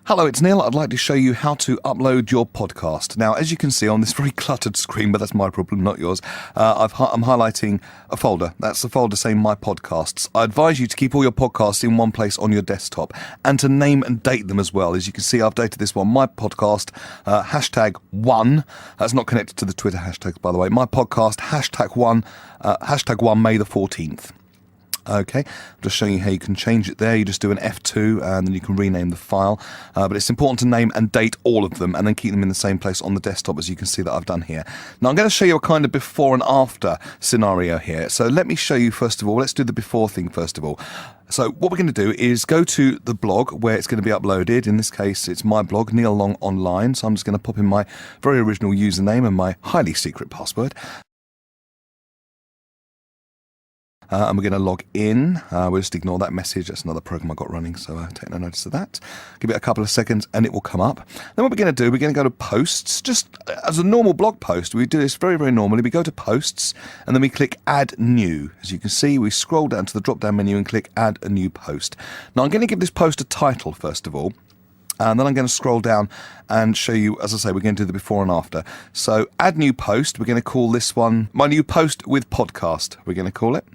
Hello, it's Neil. I'd like to show you how to upload your podcast. Now, as you can see on this very cluttered screen, but that's my problem, not yours, I'm highlighting a folder. That's the folder saying My Podcasts. I advise you to keep all your podcasts in one place on your desktop and to name and date them as well. As you can see, I've dated this one, My Podcast, #1. That's not connected to the Twitter hashtags, by the way. My Podcast, #1 May the 14th. Okay, I'm just showing you how you can change it there. You just do an F2 and then you can rename the file. But it's important to name and date all of them and then keep them in the same place on the desktop, as you can see that I've done here. Now I'm going to show you a kind of before and after scenario here. So let me show you first of all. Let's do the before thing first of all. So what we're going to do is go to the blog where it's going to be uploaded. In this case, it's my blog, Neil Long Online. So I'm just going to pop in my very original username and my highly secret password. And we're going to log in. We'll just ignore that message. That's another program I've got running, so take no notice of that. Give it a couple of seconds and it will come up. Then what we're going to do, we're going to go to posts. Just as a normal blog post, we do this very, very normally. We go to posts and then we click add new. As you can see, we scroll down to the drop-down menu and click add a new post. Now I'm going to give this post a title first of all. And then I'm going to scroll down and show you, as I say, we're going to do the before and after. So add new post. We're going to call this one My New Post with Podcast. We're going to call it.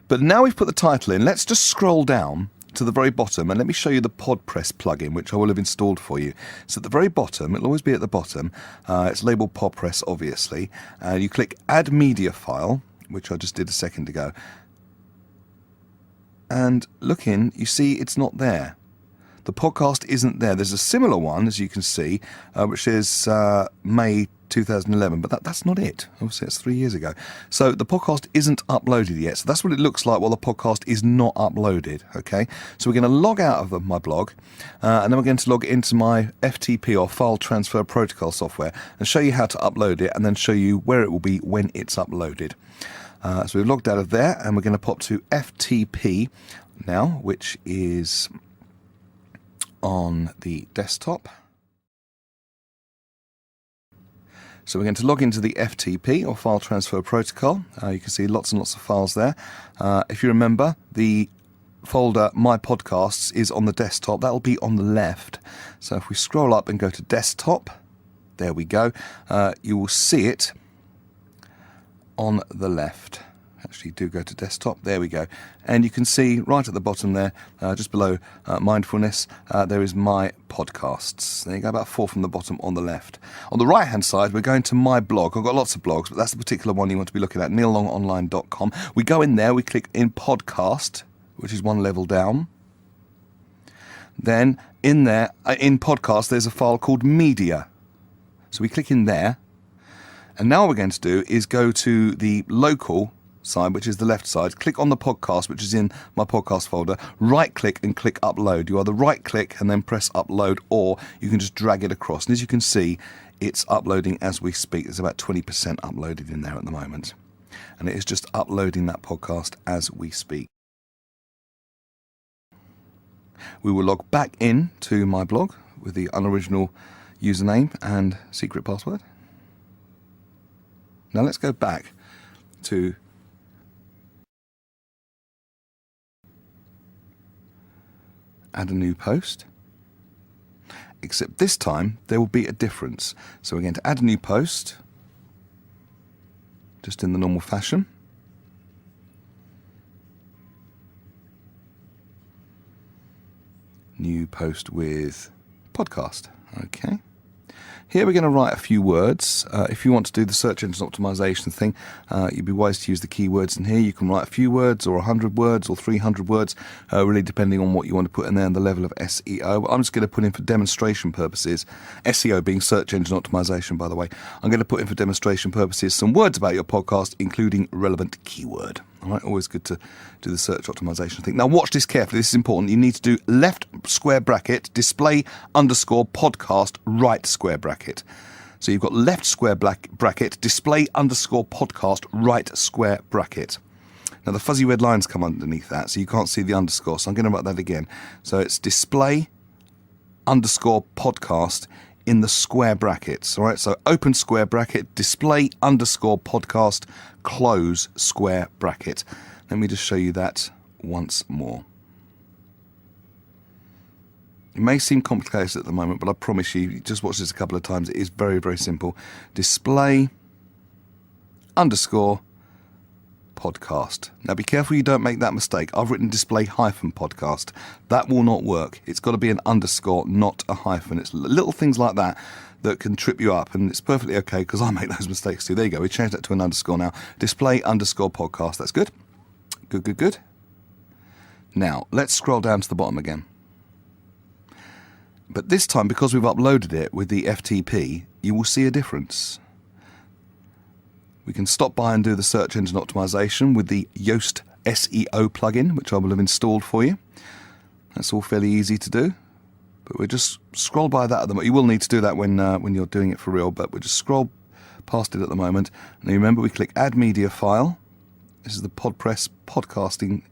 But now we've put the title in, let's just scroll down to the very bottom and let me show you the PodPress plugin, which I will have installed for you. So at the very bottom, it'll always be at the bottom, it's labelled PodPress obviously, you click Add Media File, which I just did a second ago, and look in, you see it's not there. The podcast isn't there. There's a similar one, as you can see, which is May 2011, but that's not it. Obviously, it's 3 years ago. So the podcast isn't uploaded yet. So that's what it looks like while the podcast is not uploaded. Okay, so we're going to log out of my blog, and then we're going to log into my FTP or File Transfer Protocol software and show you how to upload it, and then show you where it will be when it's uploaded. So we've logged out of there, and we're going to pop to FTP now, which is on the desktop. So we're going to log into the FTP or File Transfer Protocol. You can see lots and lots of files there. If you remember, the folder My Podcasts is on the desktop. That'll be on the left. So if we scroll up and go to desktop, there we go. You will see it on the left. Actually, do go to desktop. There we go. And you can see right at the bottom there, just below mindfulness, there is My Podcasts. There you go, about 4 from the bottom on the left. On the right-hand side, we're going to my blog. I've got lots of blogs, but that's the particular one you want to be looking at, neillongonline.com. We go in there, we click in Podcast, which is one level down. Then in there, in Podcast, there's a file called Media. So we click in there. And now what we're going to do is go to the local side, which is the left side, click on the podcast, which is in my podcast folder, right click and click upload. You either right click and then press upload, or you can just drag it across. And as you can see, it's uploading as we speak. There's about 20% uploaded in there at the moment. And it is just uploading that podcast as we speak. We will log back in to my blog with the unoriginal username and secret password. Now let's go back to add a new post, except this time there will be a difference. So we're going to add a new post, just in the normal fashion. New post with podcast. Okay. Here we're going to write a few words. If you want to do the search engine optimization thing, you'd be wise to use the keywords in here. You can write a few words or 100 words or 300 words, really depending on what you want to put in there and the level of SEO. I'm just going to put in for demonstration purposes, SEO being search engine optimization, by the way. I'm going to put in for demonstration purposes some words about your podcast, including relevant keyword. All right, always good to do the search optimization thing. Now watch this carefully, this is important. You need to do left square bracket, display underscore podcast, right square bracket. So you've got left square bracket, display underscore podcast, right square bracket. Now the fuzzy red lines come underneath that, so you can't see the underscore. So I'm going to write that again. So it's display underscore podcast in the square brackets. All right, so open square bracket, display underscore podcast, close square bracket. Let me just show you that once more. It may seem complicated at the moment, but I promise you, just watch this a couple of times. It is very, very simple. Display underscore podcast. Now be careful you don't make that mistake. I've written display hyphen podcast. That will not work. It's got to be an underscore, not a hyphen. It's little things like that that can trip you up, and it's perfectly okay because I make those mistakes too. There you go. We changed that to an underscore now. Display underscore podcast. That's good. Good, good, good. Now let's scroll down to the bottom again. But this time, because we've uploaded it with the FTP, you will see a difference. We can stop by and do the search engine optimization with the Yoast SEO plugin, which I will have installed for you. That's all fairly easy to do. But we'll just scroll by that at the moment. You will need to do that when you're doing it for real, but we'll just scroll past it at the moment. And remember, we click Add Media File. This is the PodPress podcasting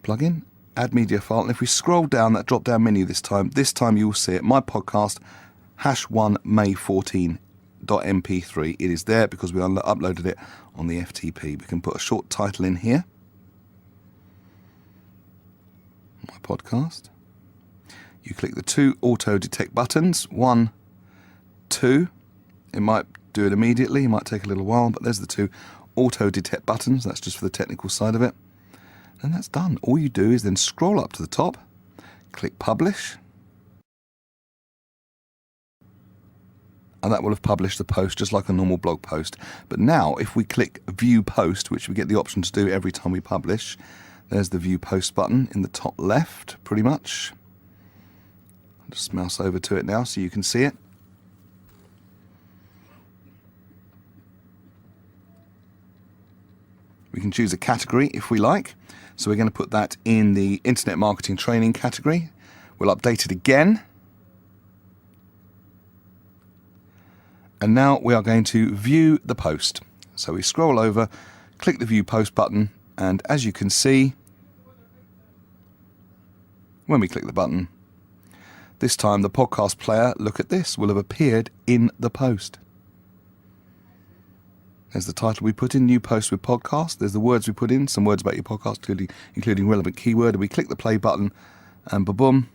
plugin. Add Media File. And if we scroll down that drop-down menu this time you will see it. My podcast, #1 May 14. .mp3. It is there because we uploaded it on the FTP. We can put a short title in here. My podcast. You click the two auto detect buttons. 1, 2. It might do it immediately. It might take a little while, but there's the two auto detect buttons. That's just for the technical side of it. And that's done. All you do is then scroll up to the top, click publish, and that will have published the post just like a normal blog post. But now if we click view post, which we get the option to do every time we publish, there's the view post button in the top left pretty much. I'll just mouse over to it now so you can see it. We can choose a category if we like. So we're going to put that in the internet marketing training category. We'll update it again. And now we are going to view the post. So we scroll over, click the view post button, and as you can see, when we click the button, this time the podcast player, look at this, will have appeared in the post. There's the title we put in, new post with podcast. There's the words we put in, some words about your podcast, including relevant keyword. And we click the play button, and boom,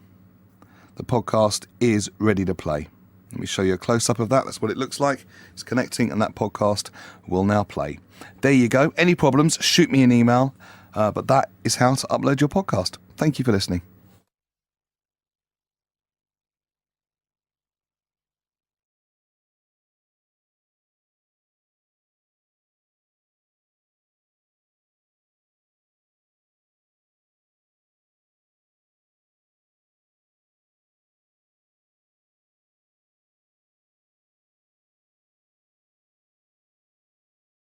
the podcast is ready to play. Let me show you a close-up of that. That's what it looks like. It's connecting, and that podcast will now play. There you go. Any problems, shoot me an email. But that is how to upload your podcast. Thank you for listening.